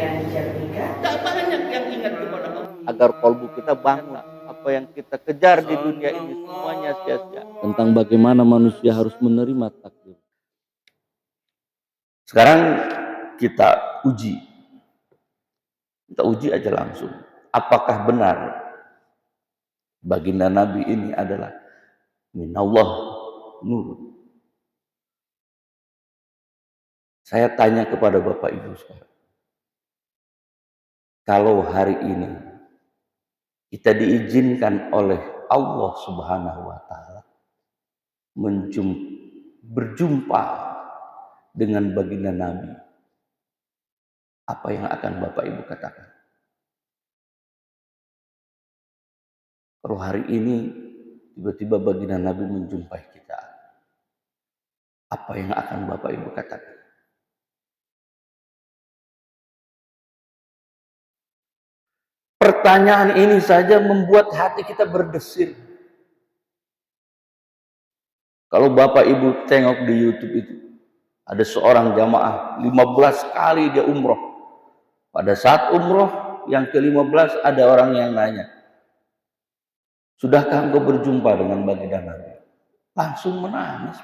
dengan jernih. Tak banyak yang ingat kepada Allah. Agar kalbu kita bangun. Apa yang kita kejar di dunia ini semuanya sia-sia. Tentang bagaimana manusia harus menerima takdir. Sekarang kita uji. Kita uji aja langsung. Apakah benar baginda Nabi ini adalah minallah nur? Saya tanya kepada Bapak Ibu sekarang. Kalau hari ini kita diizinkan oleh Allah Subhanahu wa Ta'ala berjumpa dengan baginda Nabi, apa yang akan Bapak Ibu katakan? Kalau hari ini tiba-tiba baginda Nabi menjumpai kita, apa yang akan Bapak Ibu katakan? Pertanyaan ini saja membuat hati kita berdesir. Kalau Bapak Ibu tengok di YouTube itu, ada seorang jamaah 15 kali dia umroh. Pada saat umroh yang ke-15 ada orang yang nanya, sudahkah engkau berjumpa dengan baginda Nabi? Langsung menangis.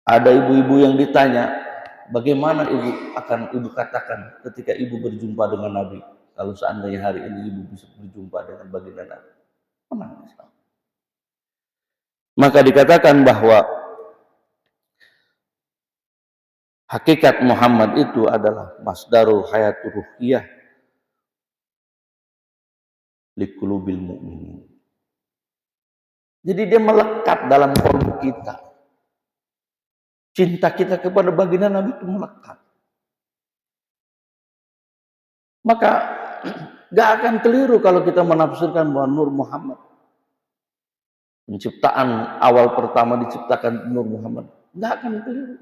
Ada ibu-ibu yang ditanya, bagaimana ibu katakan ketika ibu berjumpa dengan Nabi? Kalau seandainya hari ini ibu bisa berjumpa dengan baginda Nabi, menangis. Maka dikatakan bahwa hakikat Muhammad itu adalah masdarul hayatur ruhiyah liqulubil mu'minin. Jadi dia melekat dalam kalbu kita. Cinta kita kepada baginda Nabi itu melekat. Maka gak akan keliru kalau kita menafsirkan bahwa Nur Muhammad, penciptaan awal pertama diciptakan Nur Muhammad. Gak akan keliru.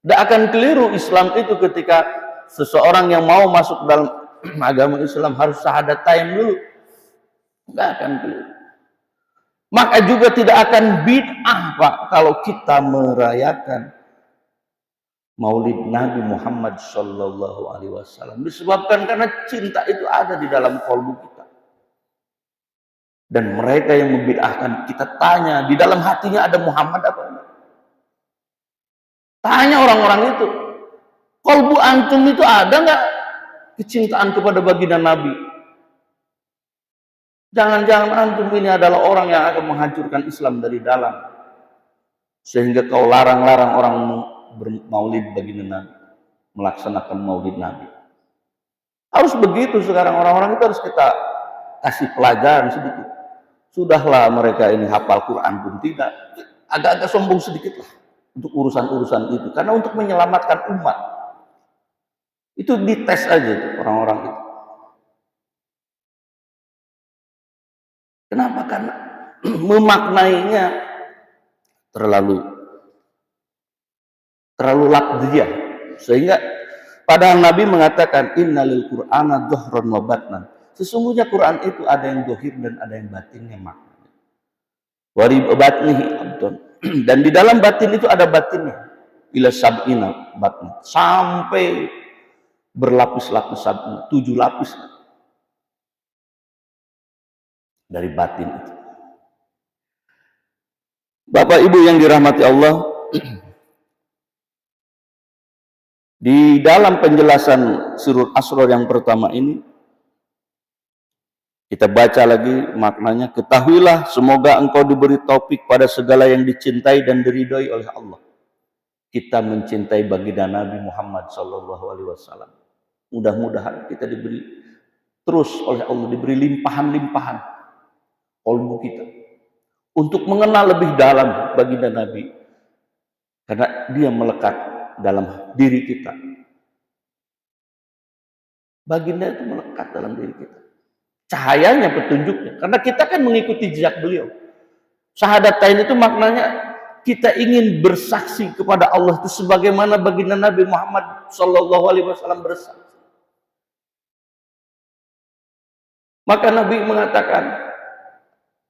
Gak akan keliru Islam itu ketika seseorang yang mau masuk dalam agama Islam harus syahadatain dulu. Gak akan keliru. Maka juga tidak akan bid'ah Pak kalau kita merayakan Maulid Nabi Muhammad Sallallahu Alaihi Wasallam, disebabkan karena cinta itu ada di dalam kalbu kita. Dan mereka yang membid'ahkan, kita tanya, di dalam hatinya ada Muhammad apa enggak? Tanya orang-orang itu, kalbu antum itu ada nggak kecintaan kepada baginda Nabi? Jangan-jangan antum ini adalah orang yang akan menghancurkan Islam dari dalam, sehingga kau larang-larang orang bermaulid baginda Nabi, melaksanakan maulid Nabi. Harus begitu sekarang, orang-orang itu harus kita kasih pelajaran sedikit. Sudahlah mereka ini hafal Quran pun tidak, agak-agak sombong sedikit lah untuk urusan-urusan itu, karena untuk menyelamatkan umat itu dites aja tuh orang-orang itu. Kenapa? Karena memaknainya terlalu lafziyah, sehingga padahal Nabi mengatakan innalil Qur'ana dhuhran wa batnan. Sesungguhnya Quran itu ada yang zahir dan ada yang batinnya maknanya. Wa batnihi abdun. Dan di dalam batin itu ada batinnya. Ila sab'ina batna. Sampai berlapis-lapis sab'ina, 7 lapis dari batin itu. Bapak Ibu yang dirahmati Allah, di dalam penjelasan surah Asrar yang pertama ini, kita baca lagi maknanya, ketahuilah semoga engkau diberi taufik pada segala yang dicintai dan diridhoi oleh Allah. Kita mencintai baginda Nabi Muhammad Sallallahu Alaihi Wasallam. Mudah-mudahan kita diberi terus oleh Allah, diberi limpahan-limpahan kalbu kita untuk mengenal lebih dalam baginda Nabi, karena dia melekat dalam diri kita. Baginda itu melekat dalam diri kita. Cahayanya, petunjuknya. Karena kita kan mengikuti jejak beliau. Syahadatain itu maknanya kita ingin bersaksi kepada Allah itu sebagaimana baginda Nabi Muhammad Sallallahu Alaihi Wasallam bersaksi. Maka Nabi mengatakan,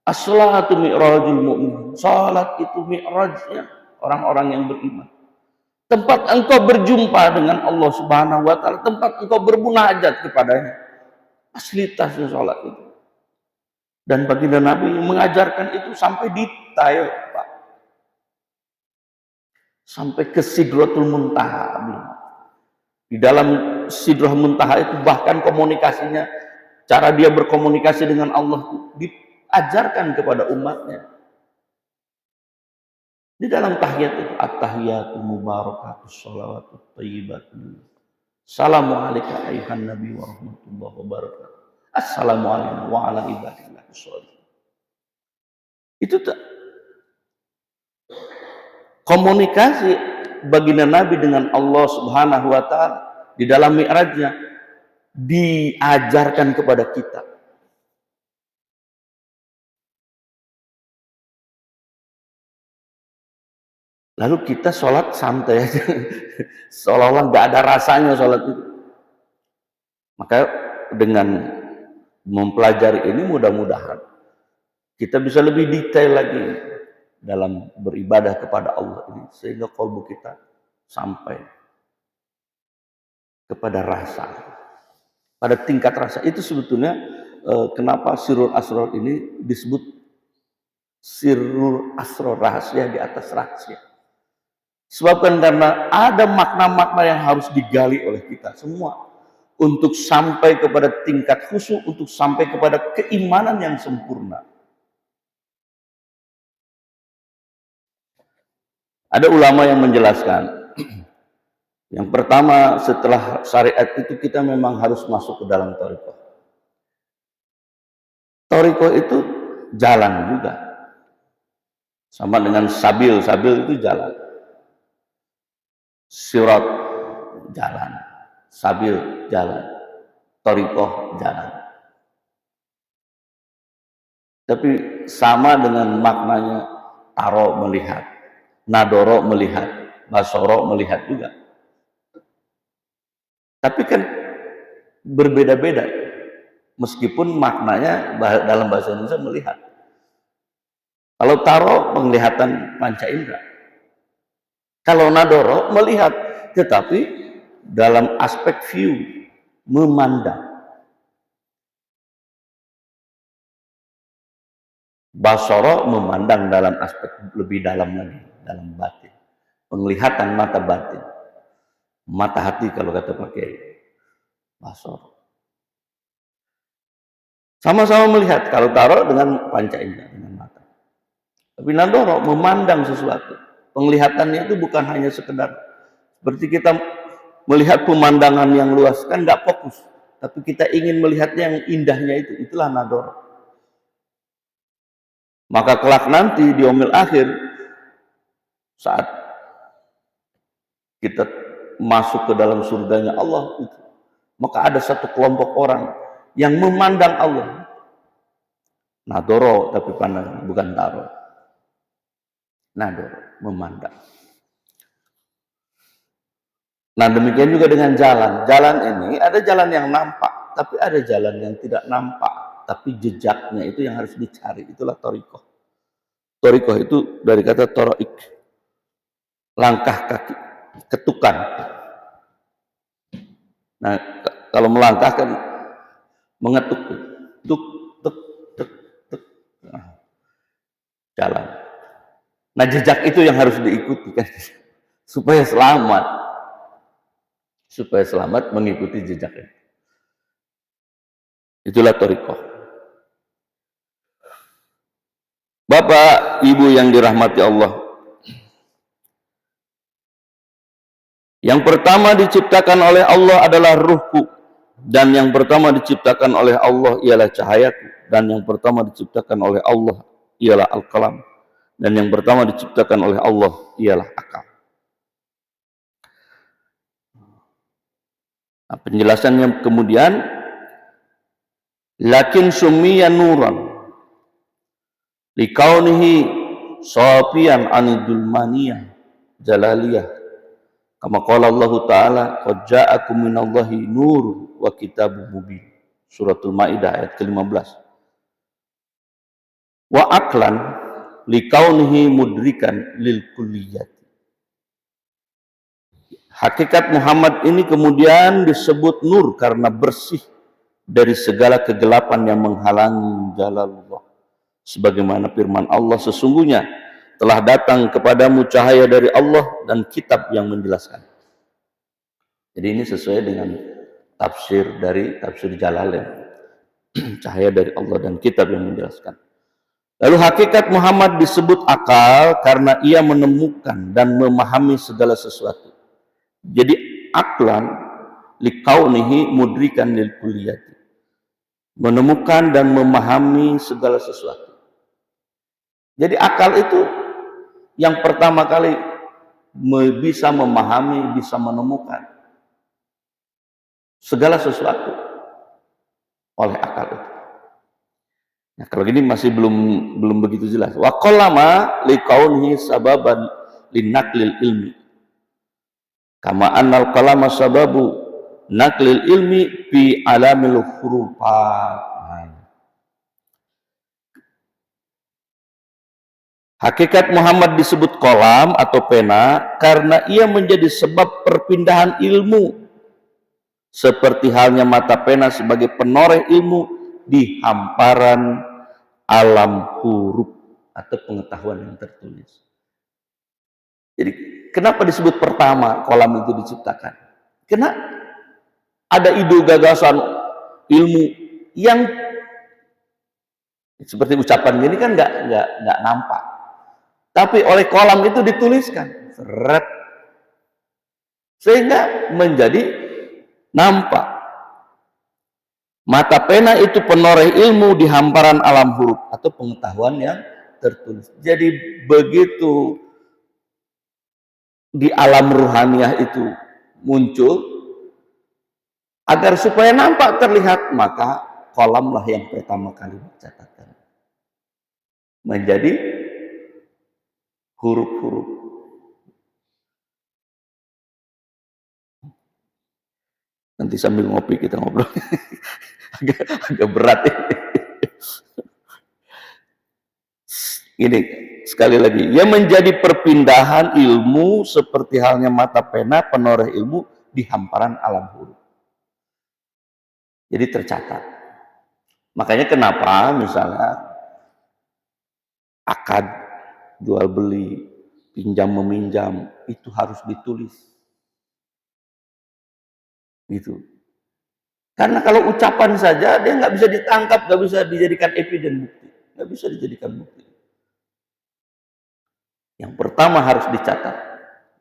as-salatu mi'rajul mu'min. Salat itu mi'rajnya orang-orang yang beriman. tempat engkau berjumpa dengan Allah Subhanahu wa taala, tempat engkau bermunajat kepadanya. Fasilitasnya sholat itu. Dan baginda Nabi mengajarkan itu sampai detail, Pak. Sampai ke Sidratul Muntaha. Di dalam Sidratul Muntaha itu bahkan komunikasinya, cara dia berkomunikasi dengan Allah itu diajarkan kepada umatnya. Di dalam tahiyat itu, at-tahiyatu mubarakatus sholawatut thayyibatun. Assalamu alayka ayuhan nabi wa rahmatullahi wa barakatuh. Assalamu alayna wa ala ibadillahi sholihin. Itu komunikasi baginda Nabi dengan Allah Subhanahu wa taala di dalam Mi'rajnya diajarkan kepada kita. Lalu kita sholat santai aja, seolah-olah nggak ada rasanya sholat itu. Maka dengan mempelajari ini mudah-mudahan kita bisa lebih detail lagi dalam beribadah kepada Allah ini, sehingga kalbu kita sampai kepada rasa, pada tingkat rasa. Itu sebetulnya kenapa Sirrul Asrar ini disebut Sirrul Asrar, rahasia di atas rahasia. Sebabkan karena ada makna-makna yang harus digali oleh kita semua untuk sampai kepada tingkat khusyuk, untuk sampai kepada keimanan yang sempurna. Ada ulama yang menjelaskan, yang pertama setelah syariat itu kita memang harus masuk ke dalam thariqah. Thariqah itu jalan juga, sama dengan sabil, sabil itu jalan. Sirat jalan, sabil jalan, thariqah jalan. Tapi sama dengan maknanya taro melihat, nadoro melihat, basoro melihat juga. Tapi kan berbeda-beda, meskipun maknanya dalam bahasa Indonesia melihat. Kalau taro penglihatan panca indera, kalau nadoro melihat, tetapi dalam aspek view, memandang. Basoro memandang dalam aspek lebih dalam lagi, dalam batin. Penglihatan mata batin. Mata hati kalau kata Pak Kiai. Basoro. Sama-sama melihat, kalau taro dengan panca indera, dengan mata. Tapi nadoro memandang sesuatu. Penglihatannya itu bukan hanya sekedar seperti kita melihat pemandangan yang luas, kan nggak fokus, tapi kita ingin melihatnya yang indahnya itu, itulah nador. Maka kelak nanti di yaumil akhir, saat kita masuk ke dalam surganya Allah itu, maka ada satu kelompok orang yang memandang Allah. Nadoro tapi pandangan, bukan taro. Nadoro, memandang. Nah demikian juga dengan jalan. Jalan ini ada jalan yang nampak, tapi ada jalan yang tidak nampak, tapi jejaknya itu yang harus dicari. Itulah thariqah. Thariqah itu dari kata toroik, langkah kaki, ketukan. Nah kalau melangkah kan mengetuk, tuk, tuk, tuk, tuk. Nah, jalan. Nah jejak itu yang harus diikuti kan, supaya selamat mengikuti jejaknya. Itulah thariqah. Bapak, Ibu yang dirahmati Allah, yang pertama diciptakan oleh Allah adalah ruhku, dan yang pertama diciptakan oleh Allah ialah cahayaku, dan yang pertama diciptakan oleh Allah ialah al-qalam, dan yang pertama diciptakan oleh Allah ialah akal. Nah, penjelasannya kemudian, lakin summiya nuran likaunihi safiyan anidul maniyah jalaliyah, kama qala Allah Ta'ala qad ja'akum minallahi nur wa kitabun mubin, suratul Maidah ayat ke-15. Wa aqlan likaunihi mudrikan lil kulliyat, Hakikat Muhammad ini kemudian disebut nur karena bersih dari segala kegelapan yang menghalangi jalalullah. Sebagaimana firman Allah, sesungguhnya telah datang kepadamu cahaya dari Allah dan kitab yang menjelaskan. Jadi ini sesuai dengan tafsir Jalalain. Cahaya dari Allah dan kitab yang menjelaskan. Lalu hakikat Muhammad disebut akal karena ia menemukan dan memahami segala sesuatu. Jadi aklan likaunihi mudrikan lil kulliyati. Menemukan dan memahami segala sesuatu. Jadi akal itu yang pertama kali bisa memahami, bisa menemukan segala sesuatu oleh akal itu. Nah, kalau gini masih belum begitu jelas. Wa qallama likaunihi sababan linaqlil ilmi. Kama annal qalama sababu naqlil ilmi fi alamil hurufat. Hakikat Muhammad disebut kolam atau pena karena ia menjadi sebab perpindahan ilmu, seperti halnya mata pena sebagai penoreh ilmu di hamparan alam huruf atau pengetahuan yang tertulis. Jadi kenapa disebut pertama kolam itu diciptakan? Karena ada ide gagasan ilmu yang seperti ucapan ini kan nggak nampak, tapi oleh kolam itu dituliskan, seret, sehingga menjadi nampak. Mata pena itu penoreh ilmu di hamparan alam huruf atau pengetahuan yang tertulis. Jadi begitu di alam ruhaniyah itu muncul, agar supaya nampak terlihat, maka kolamlah yang pertama kali dicatatkan menjadi huruf-huruf. Nanti sambil ngopi kita ngobrol. agak berat ini. Sekali lagi, ia menjadi perpindahan ilmu seperti halnya mata pena penoreh ilmu di hamparan alam huruf. Jadi tercatat. Makanya kenapa misalnya akad, jual beli, pinjam meminjam itu harus ditulis. Gitu. Karena kalau ucapan saja dia nggak bisa ditangkap, nggak bisa dijadikan evidence bukti, nggak bisa dijadikan bukti. Yang pertama harus dicatat.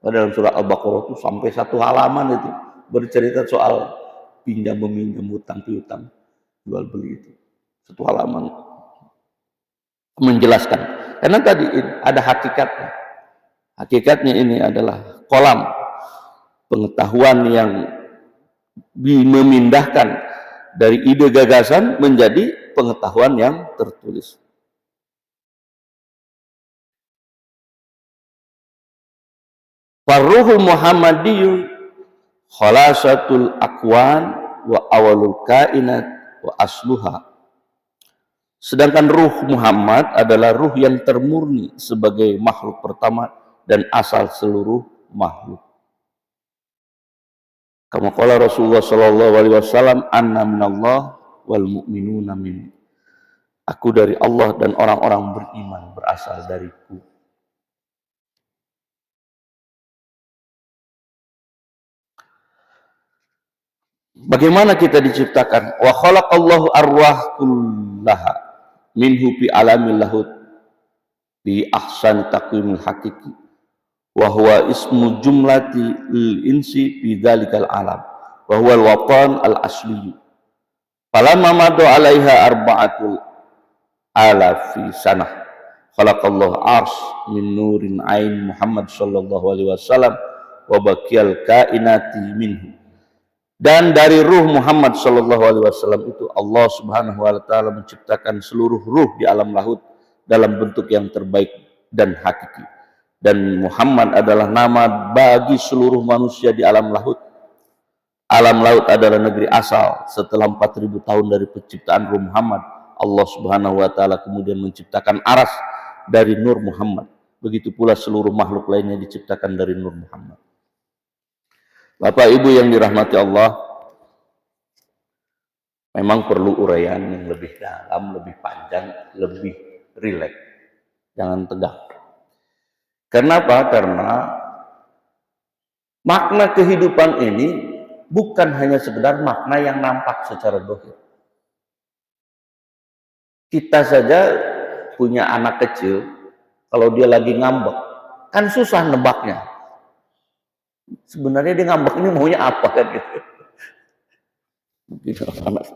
Dalam surah Al-Baqarah itu sampai 1 halaman itu bercerita soal pinjam meminjam, hutang piutang, jual beli itu 1 halaman menjelaskan. Karena tadi ada hakikatnya. Hakikatnya ini adalah kolam pengetahuan yang memindahkan dari ide gagasan menjadi pengetahuan yang tertulis. Farruhul Muhammadiyun khalasatul akwan wa awalul kainat wa asluha. Sedangkan ruh Muhammad adalah ruh yang termurni sebagai makhluk pertama dan asal seluruh makhluk. Kama qala Rasulullah sallallahu alaihi wasallam, anna minallah wal mu'minuna min. Aku dari Allah dan orang-orang beriman berasal dariku. Bagaimana kita diciptakan? Wa khalaqallahu arwah kullaha minhu fi alamil lahut bi ahsan taqwimil hakiki wa huwa ismu jumlati lil insi fi dzalikal alam wa huwa al watan al asli. Falamma madu alaiha arba'atul alafi sanah khalaqallahu ars min nurin ain Muhammad sallallahu alaihi wasallam wa baqiyal kainati minhu. Dan dari ruh Muhammad sallallahu alaihi wasallam itu Allah Subhanahu wa taala menciptakan seluruh ruh di alam lahut dalam bentuk yang terbaik dan hakiki. Dan Muhammad adalah nama bagi seluruh manusia di alam lahut. Alam laut adalah negeri asal. Setelah 4000 tahun dari penciptaan ruh Muhammad, Allah Subhanahu wa taala kemudian menciptakan aras dari nur Muhammad. Begitu pula seluruh makhluk lainnya diciptakan dari nur Muhammad. Bapak Ibu yang dirahmati Allah, memang perlu uraian yang lebih dalam, lebih panjang, lebih rileks. Jangan tegang. Kenapa? Karena makna kehidupan ini bukan hanya sekedar makna yang nampak secara dohir. Kita saja punya anak kecil, kalau dia lagi ngambek, kan susah nebaknya. Sebenarnya dia ngambek ini maunya apa kan gitu. Anak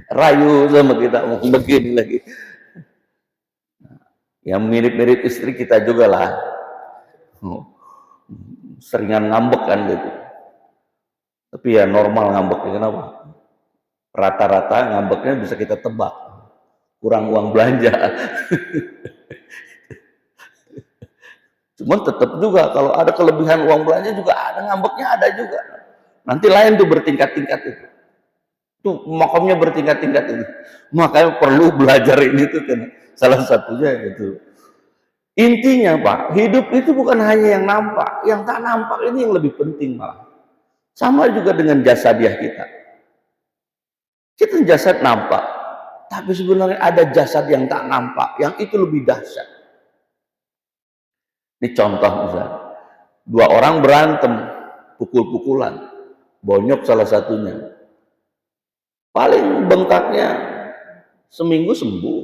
rayu sama kita mau begini lagi. Yang mirip-mirip istri kita juga lah. Seringan ngambek kan gitu. Tapi ya normal ngambeknya, kenapa? Rata-rata ngambeknya bisa kita tebak. Kurang uang belanja. Cuman tetap juga kalau ada kelebihan uang belanja juga ada, ngambeknya ada juga. Nanti lain tuh bertingkat-tingkat itu. Tuh makamnya bertingkat-tingkat itu. Makanya perlu belajar ini tuh kan salah satunya itu. Intinya Pak, hidup itu bukan hanya yang nampak, yang tak nampak ini yang lebih penting malah. Sama juga dengan jasadiah kita. Kita jasad nampak, tapi sebenarnya ada jasad yang tak nampak, yang itu lebih dahsyat. Ini contoh misalnya, dua orang berantem, pukul-pukulan, bonyok salah satunya. Paling bengkaknya seminggu sembuh,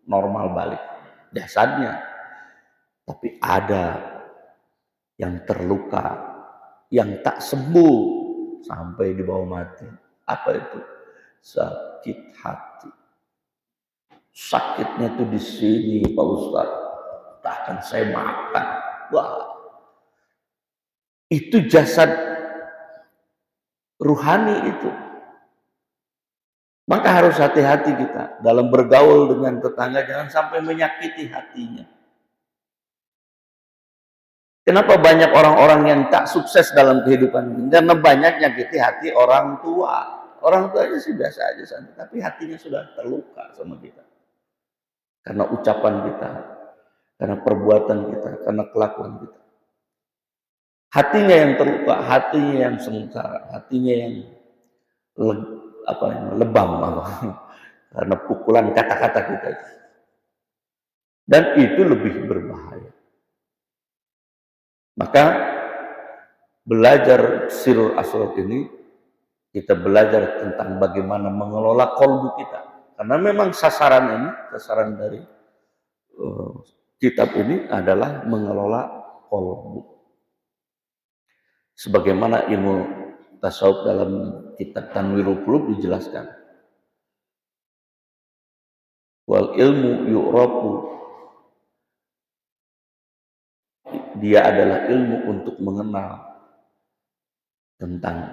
normal balik jasadnya. Tapi ada yang terluka, yang tak sembuh sampai dibawa mati. Apa itu? Sakit hati. Sakitnya tuh di sini Pak Ustadz. Tak akan saya makan. Wah, itu jasad ruhani itu. Maka harus hati-hati kita dalam bergaul dengan tetangga, jangan sampai menyakiti hatinya. Kenapa banyak orang-orang yang tak sukses dalam kehidupan ini? Karena banyak nyakiti hati orang tua. Orang tuanya sih biasa aja santai, tapi hatinya sudah terluka sama kita. Karena ucapan kita, karena perbuatan kita, karena kelakuan kita. Hatinya yang terluka, hatinya yang sengsara, hatinya yang lebam karena pukulan kata-kata kita. Dan itu lebih berbahaya. Maka belajar sirul asrar ini, kita belajar tentang bagaimana mengelola kolbu kita. Karena memang sasaran dari kitab ini adalah mengelola kolbu. Sebagaimana ilmu tasawuf dalam kitab Tanwirul Qulub dijelaskan. Wal ilmu yu'rafu, dia adalah ilmu untuk mengenal tentang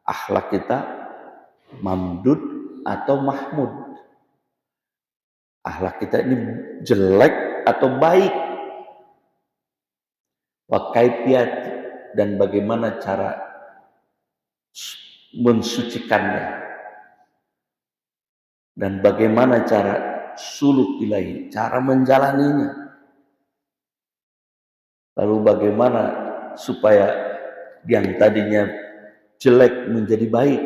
akhlak kita, mamdud atau mahmud. Akhlak kita ini jelek atau baik. Wa kaifiyat, dan bagaimana cara mensucikannya. Dan bagaimana cara suluk ilahi, cara menjalaninya. Lalu bagaimana supaya yang tadinya jelek menjadi baik.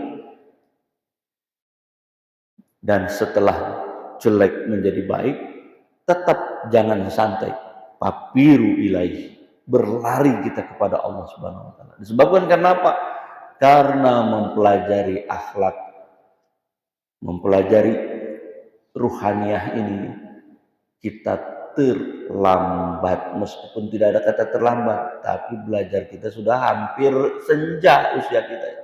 Dan setelah jelek menjadi baik, tetap jangan santai. Papiru ilahi, berlari kita kepada Allah Subhanahu wa taala. Disebabkan karena apa? Karena mempelajari akhlak, mempelajari ruhaniyah ini, kita terlambat. Meskipun tidak ada kata terlambat, tapi belajar kita sudah hampir senja usia kita.